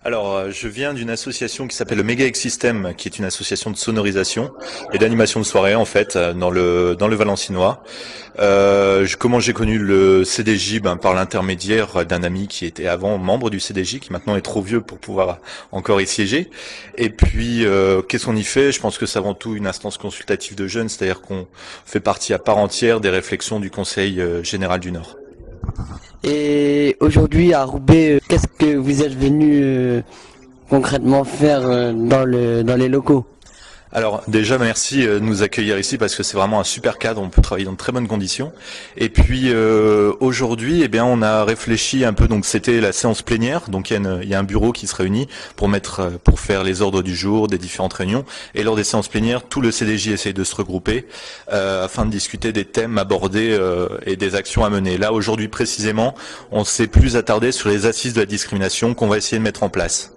Alors, je viens d'une association qui s'appelle le Mega System, qui est une association de sonorisation et d'animation de soirée en fait dans le Valencinois. Comment j'ai connu le CDJ, par l'intermédiaire d'un ami qui était avant membre du CDJ, qui maintenant est trop vieux pour pouvoir encore y siéger. Et puis, qu'est-ce qu'on y fait? Je pense que c'est avant tout une instance consultative de jeunes, c'est-à-dire qu'on fait partie à part entière des réflexions du Conseil général du Nord. Et aujourd'hui à Roubaix, qu'est-ce que vous êtes venu concrètement faire dans les locaux? Alors déjà merci de nous accueillir ici parce que c'est vraiment un super cadre, on peut travailler dans de très bonnes conditions. Et puis aujourd'hui, on a réfléchi un peu, donc c'était la séance plénière, donc il y a un bureau qui se réunit pour faire les ordres du jour des différentes réunions. Et lors des séances plénières, tout le CDJ essaye de se regrouper afin de discuter des thèmes abordés et des actions à mener. Là aujourd'hui précisément, on s'est plus attardé sur les assises de la discrimination qu'on va essayer de mettre en place.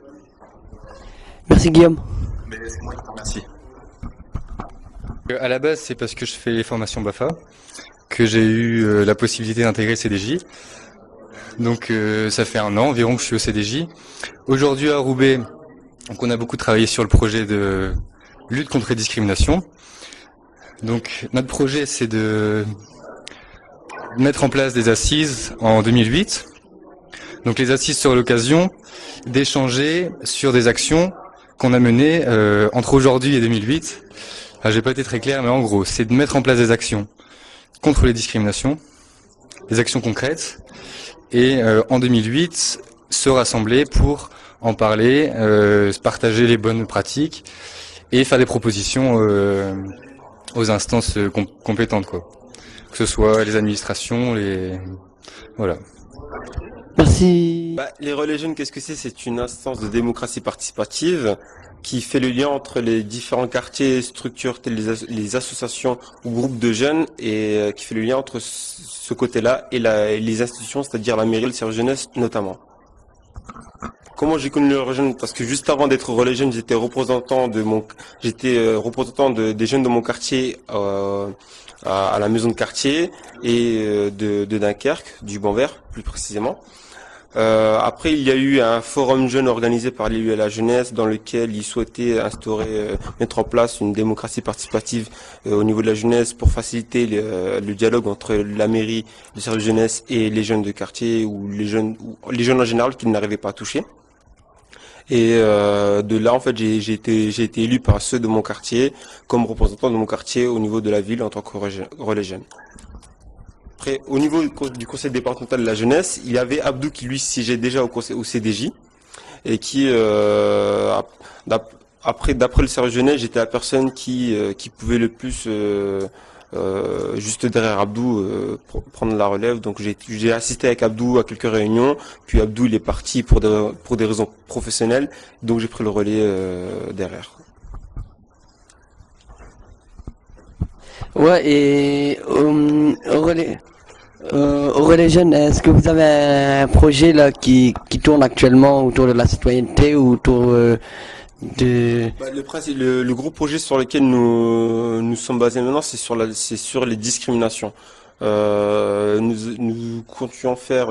Merci Guillaume. Mais c'est moi qui t'en remercie. À la base, c'est parce que je fais les formations BAFA que j'ai eu la possibilité d'intégrer le CDJ. Donc ça fait 1 an environ que je suis au CDJ. Aujourd'hui à Roubaix, donc on a beaucoup travaillé sur le projet de lutte contre les discriminations. Donc notre projet, c'est de mettre en place des assises en 2008. Donc les assises seraient l'occasion d'échanger sur des actions qu'on a menées entre aujourd'hui et 2008. J'ai pas été très clair, mais en gros, c'est de mettre en place des actions contre les discriminations, des actions concrètes, et en 2008, se rassembler pour en parler, se partager les bonnes pratiques et faire des propositions aux instances compétentes, quoi. Que ce soit les administrations, voilà. Merci. Les relais jeunes, qu'est-ce que c'est? C'est une instance de démocratie participative qui fait le lien entre les différents quartiers, structures, telles les associations ou groupes de jeunes, et qui fait le lien entre ce côté-là et les institutions, c'est-à-dire la mairie, le service jeunesse notamment. Comment j'ai connu le relais jeune? Parce que juste avant d'être relais jeune, j'étais représentant des jeunes de mon quartier à la maison de quartier et de Dunkerque, du Banvert plus précisément. Après, il y a eu un forum jeune organisé par l'élu à la jeunesse dans lequel ils souhaitaient mettre en place une démocratie participative au niveau de la jeunesse pour faciliter le dialogue entre la mairie, le service jeunesse et les jeunes de quartier ou les jeunes en général qui n'arrivaient pas à toucher. Et de là, en fait, j'ai été élu par ceux de mon quartier comme représentant de mon quartier au niveau de la ville en tant que relais jeune. Après, au niveau du conseil départemental de la jeunesse, il y avait Abdou qui lui siégeait déjà au CDJ et qui, d'après le service jeunesse, j'étais la personne qui pouvait le plus, juste derrière Abdou, prendre la relève. Donc j'ai assisté avec Abdou à quelques réunions, puis Abdou il est parti pour des raisons professionnelles, donc j'ai pris le relais derrière. Ouais, et au relais jeunes, est-ce que vous avez un projet là qui tourne actuellement autour de la citoyenneté ou autour de... Le gros projet sur lequel nous sommes basés maintenant, c'est sur les discriminations. Nous comptions faire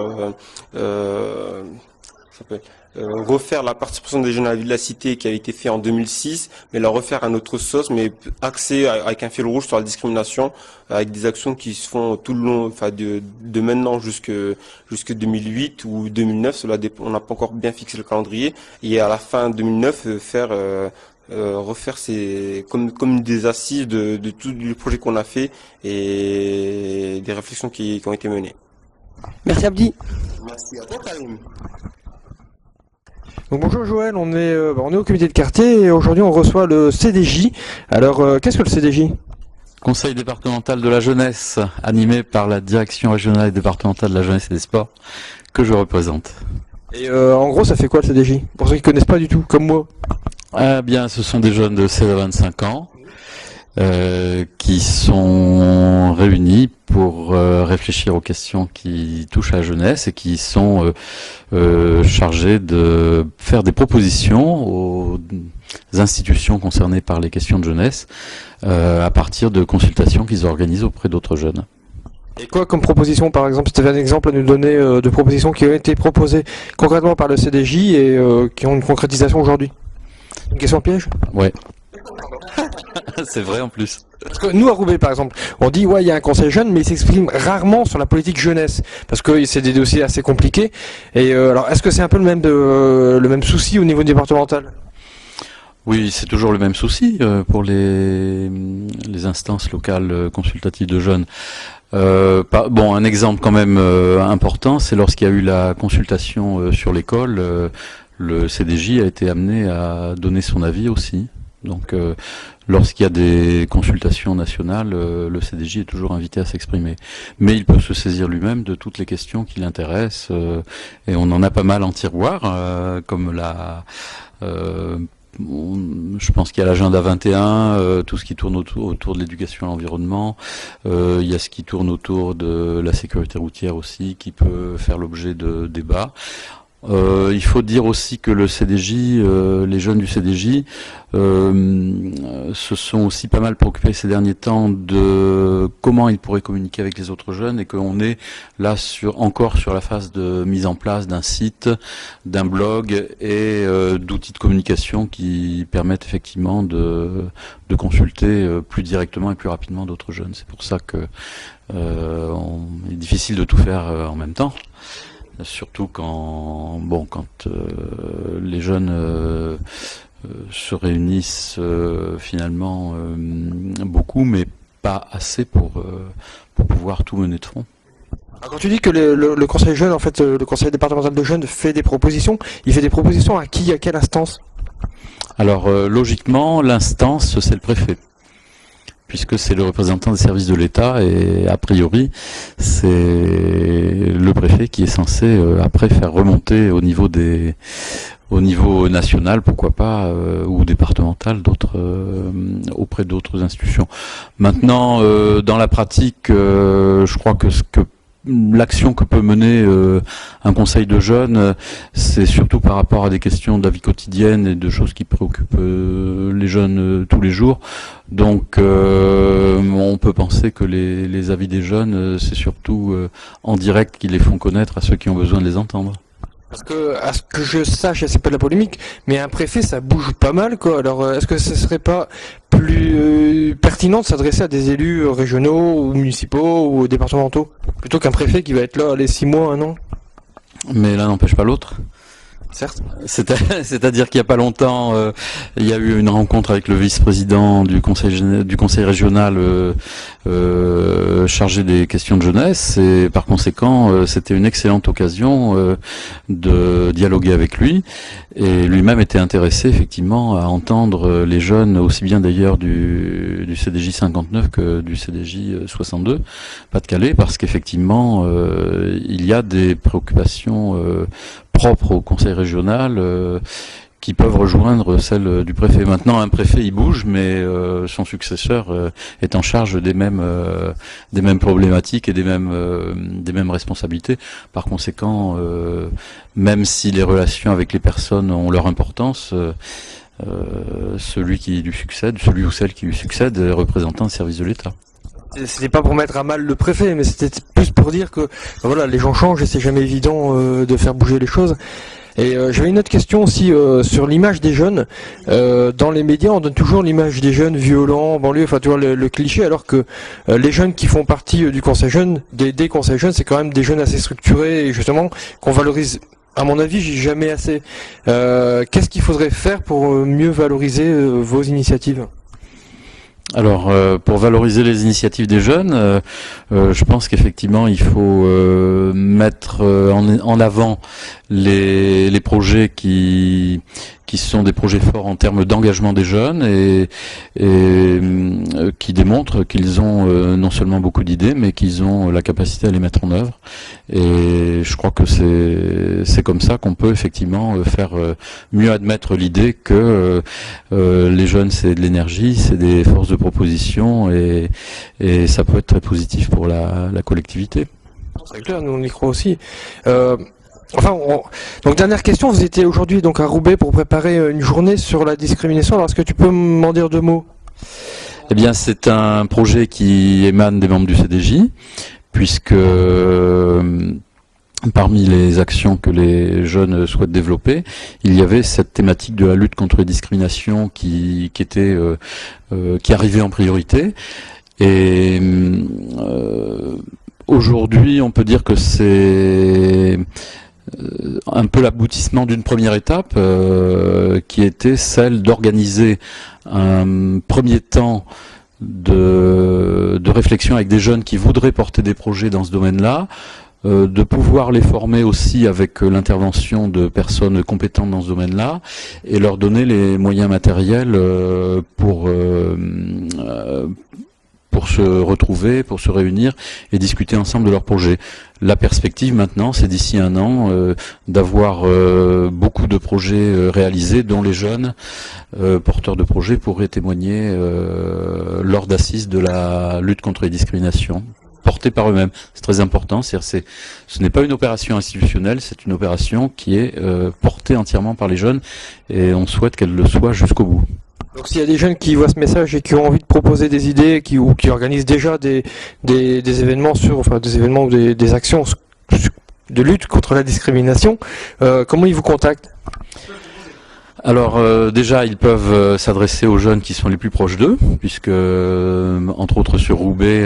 refaire la participation des jeunes à la vie de la cité qui a été fait en 2006, mais la refaire à notre sauce, mais axée avec un fil rouge sur la discrimination, avec des actions qui se font tout le long, enfin de maintenant jusque 2008 ou 2009, cela dépend, on n'a pas encore bien fixé le calendrier, et à la fin 2009 refaire comme des assises de tout le projet qu'on a fait et des réflexions qui ont été menées. Merci Abdi. Merci à toi Karim. Donc bonjour Joël, on est au comité de quartier et aujourd'hui on reçoit le CDJ. Alors qu'est-ce que le CDJ? Conseil départemental de la jeunesse, animé par la direction régionale et départementale de la jeunesse et des sports, que je représente. Et en gros ça fait quoi le CDJ? Pour ceux qui connaissent pas du tout, comme moi. Eh bien, ce sont des jeunes de 16 à 25 ans qui sont réunis pour réfléchir aux questions qui touchent à la jeunesse et qui sont chargés de faire des propositions aux institutions concernées par les questions de jeunesse à partir de consultations qu'ils organisent auprès d'autres jeunes. Et quoi comme proposition, par exemple, si tu avais un exemple à nous donner de propositions qui ont été proposées concrètement par le CDJ et qui ont une concrétisation aujourd'hui? Une question piège? Ouais. C'est vrai en plus. Parce que nous, à Roubaix, par exemple, on dit, ouais, il y a un conseil jeune, mais il s'exprime rarement sur la politique jeunesse. Parce que c'est des dossiers assez compliqués. Et alors, est-ce que c'est un peu le même souci au niveau départemental? Oui, c'est toujours le même souci pour les instances locales consultatives de jeunes. Bon, un exemple quand même important, c'est lorsqu'il y a eu la consultation sur l'école, le CDJ a été amené à donner son avis aussi. Donc, lorsqu'il y a des consultations nationales, le CDJ est toujours invité à s'exprimer. Mais il peut se saisir lui-même de toutes les questions qui l'intéressent, et on en a pas mal en tiroir, comme je pense qu'il y a l'agenda 21, tout ce qui tourne autour de l'éducation à l'environnement. Il y a ce qui tourne autour de la sécurité routière aussi, qui peut faire l'objet de débats. Il faut dire aussi que le CDJ, les jeunes du CDJ, se sont aussi pas mal préoccupés ces derniers temps de comment ils pourraient communiquer avec les autres jeunes, et qu'on est là encore sur la phase de mise en place d'un site, d'un blog et d'outils de communication qui permettent effectivement de consulter plus directement et plus rapidement d'autres jeunes. C'est pour ça que il est difficile de tout faire en même temps. Surtout quand les jeunes se réunissent finalement beaucoup, mais pas assez pour pouvoir tout mener de front. Alors, quand tu dis que le conseil jeune, en fait, le conseil départemental de jeunes fait des propositions, il fait des propositions à qui, à quelle instance? Alors logiquement, l'instance, c'est le préfet, puisque c'est le représentant des services de l'État, et a priori, c'est le préfet qui est censé après faire remonter au niveau national, pourquoi pas, ou départemental, auprès d'autres institutions. Maintenant, dans la pratique, je crois que l'action que peut mener un conseil de jeunes, c'est surtout par rapport à des questions de la vie quotidienne et de choses qui préoccupent les jeunes tous les jours. Donc on peut penser que les avis des jeunes, c'est surtout en direct qu'ils les font connaître à ceux qui ont besoin de les entendre. Parce que, à ce que je sache, c'est pas de la polémique, mais un préfet, ça bouge pas mal, quoi. Alors, est-ce que ce serait pas plus pertinent de s'adresser à des élus régionaux ou municipaux ou départementaux, plutôt qu'un préfet qui va être là, les 6 mois, 1 an? Mais l'un n'empêche pas l'autre. Certes. C'est-à-dire qu'il n'y a pas longtemps, il y a eu une rencontre avec le vice-président du conseil régional chargé des questions de jeunesse, et par conséquent, c'était une excellente occasion de dialoguer avec lui, et lui-même était intéressé effectivement à entendre les jeunes, aussi bien d'ailleurs du CDJ 59 que du CDJ 62, Pas-de-Calais, parce qu'effectivement, il y a des préoccupations propres au conseil régional qui peuvent rejoindre celles du préfet. Maintenant, un préfet il bouge, mais son successeur est en charge des mêmes problématiques et des mêmes responsabilités. Par conséquent, même si les relations avec les personnes ont leur importance, celui ou celle qui lui succède est représentant des services de l'État. C'était pas pour mettre à mal le préfet, mais c'était plus pour dire que voilà, les gens changent et c'est jamais évident de faire bouger les choses. Et j'avais une autre question aussi sur l'image des jeunes. Dans les médias, on donne toujours l'image des jeunes violents, banlieue, enfin tu vois le cliché, alors que les jeunes qui font partie du conseil jeune, des conseils jeunes, c'est quand même des jeunes assez structurés et justement qu'on valorise. À mon avis, jamais assez. Qu'est-ce qu'il faudrait faire pour mieux valoriser vos initiatives? Alors, pour valoriser les initiatives des jeunes, je pense qu'effectivement, il faut mettre en avant les projets qui sont des projets forts en termes d'engagement des jeunes et qui démontrent qu'ils ont non seulement beaucoup d'idées, mais qu'ils ont la capacité à les mettre en œuvre. Et je crois que c'est comme ça qu'on peut effectivement faire mieux admettre l'idée que les jeunes, c'est de l'énergie, c'est des forces de proposition et ça peut être très positif pour la collectivité. C'est clair, nous on y croit aussi. Donc dernière question, vous étiez aujourd'hui donc à Roubaix pour préparer une journée sur la discrimination. Alors est-ce que tu peux m'en dire 2 mots? Eh bien, c'est un projet qui émane des membres du CDJ, puisque parmi les actions que les jeunes souhaitent développer, il y avait cette thématique de la lutte contre les discriminations qui arrivait en priorité. Et aujourd'hui, on peut dire que c'est un peu l'aboutissement d'une première étape qui était celle d'organiser un premier temps de réflexion avec des jeunes qui voudraient porter des projets dans ce domaine-là, de pouvoir les former aussi avec l'intervention de personnes compétentes dans ce domaine-là et leur donner les moyens matériels pour se retrouver, pour se réunir et discuter ensemble de leurs projets. La perspective maintenant, c'est d'ici un an d'avoir beaucoup de projets réalisés dont les jeunes porteurs de projets pourraient témoigner lors d'assises de la lutte contre les discriminations, portées par eux-mêmes. C'est très important, ce n'est pas une opération institutionnelle, c'est une opération qui est portée entièrement par les jeunes et on souhaite qu'elle le soit jusqu'au bout. Donc s'il y a des jeunes qui voient ce message et qui ont envie de proposer des idées, ou qui organisent déjà des événements ou des actions de lutte contre la discrimination, comment ils vous contactent? Alors déjà, ils peuvent s'adresser aux jeunes qui sont les plus proches d'eux, puisque entre autres sur Roubaix,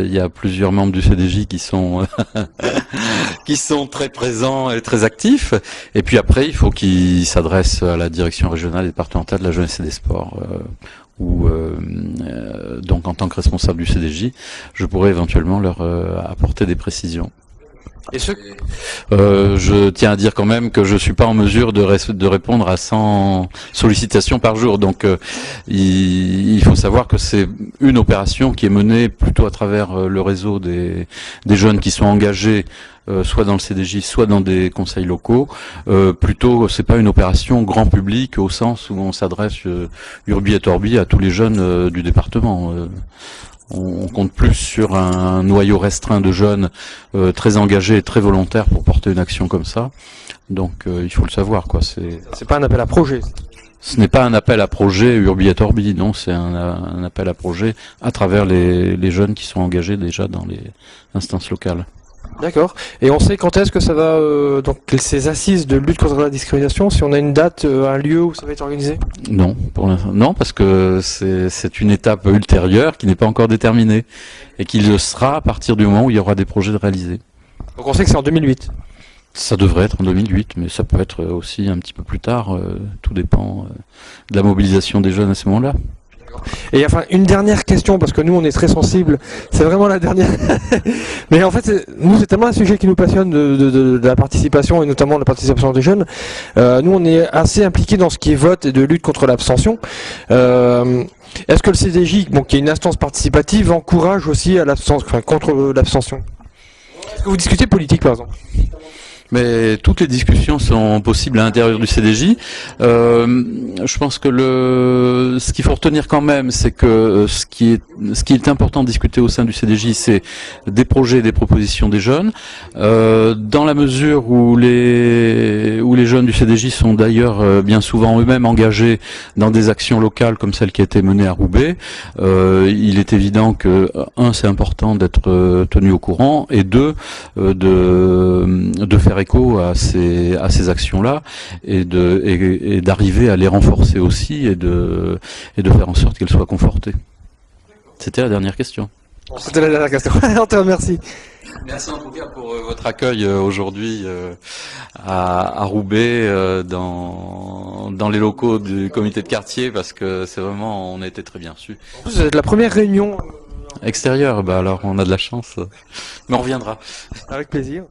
il y a plusieurs membres du CDJ qui sont qui sont très présents et très actifs. Et puis après, il faut qu'ils s'adressent à la direction régionale et départementale de la jeunesse et des sports, où donc en tant que responsable du CDJ, je pourrais éventuellement leur apporter des précisions. Et je tiens à dire quand même que je suis pas en mesure de répondre à 100 sollicitations par jour. Donc il faut savoir que c'est une opération qui est menée plutôt à travers le réseau des jeunes qui sont engagés soit dans le CDJ, soit dans des conseils locaux. Plutôt, c'est pas une opération grand public au sens où on s'adresse urbi et orbi à tous les jeunes du département. On compte plus sur un noyau restreint de jeunes très engagés et très volontaires pour porter une action comme ça. Donc il faut le savoir, quoi. C'est pas un appel à projet. Ce n'est pas un appel à projet urbi et orbi, non, c'est un appel à projet à travers les jeunes qui sont engagés déjà dans les instances locales. D'accord. Et on sait quand est-ce que ça va, donc ces assises de lutte contre la discrimination, si on a une date, un lieu où ça va être organisé? Non, pour l'instant, non, parce que c'est une étape ultérieure qui n'est pas encore déterminée et qui le sera à partir du moment où il y aura des projets de réaliser. Donc on sait que c'est en 2008. Ça devrait être en 2008, mais ça peut être aussi un petit peu plus tard. Tout dépend de la mobilisation des jeunes à ce moment-là. Et enfin, une dernière question, parce que nous, on est très sensibles. C'est vraiment la dernière. Mais en fait, nous, c'est tellement un sujet qui nous passionne de la participation, et notamment de la participation des jeunes. Nous, on est assez impliqués dans ce qui est vote et de lutte contre l'abstention. Est-ce que le CDJ, bon, qui est une instance participative, encourage aussi à contre l'abstention? Est-ce que vous discutez politique, par exemple? Mais toutes les discussions sont possibles à l'intérieur du CDJ. Je pense que ce qu'il faut retenir quand même, c'est que ce qui est important de discuter au sein du CDJ, c'est des projets et des propositions des jeunes. Dans la mesure où les jeunes du CDJ sont d'ailleurs bien souvent eux-mêmes engagés dans des actions locales comme celle qui a été menée à Roubaix, il est évident que c'est important d'être tenu au courant, et de faire écho à ces actions-là et d'arriver à les renforcer aussi et de faire en sorte qu'elles soient confortées. C'était la dernière question. C'était la dernière question. On te remercie. Merci en tout cas pour votre accueil aujourd'hui à Roubaix, dans les locaux du comité de quartier, parce que c'est vraiment, on a été très bien reçus. En plus, vous êtes la première réunion extérieure, alors on a de la chance, mais on reviendra. Avec plaisir.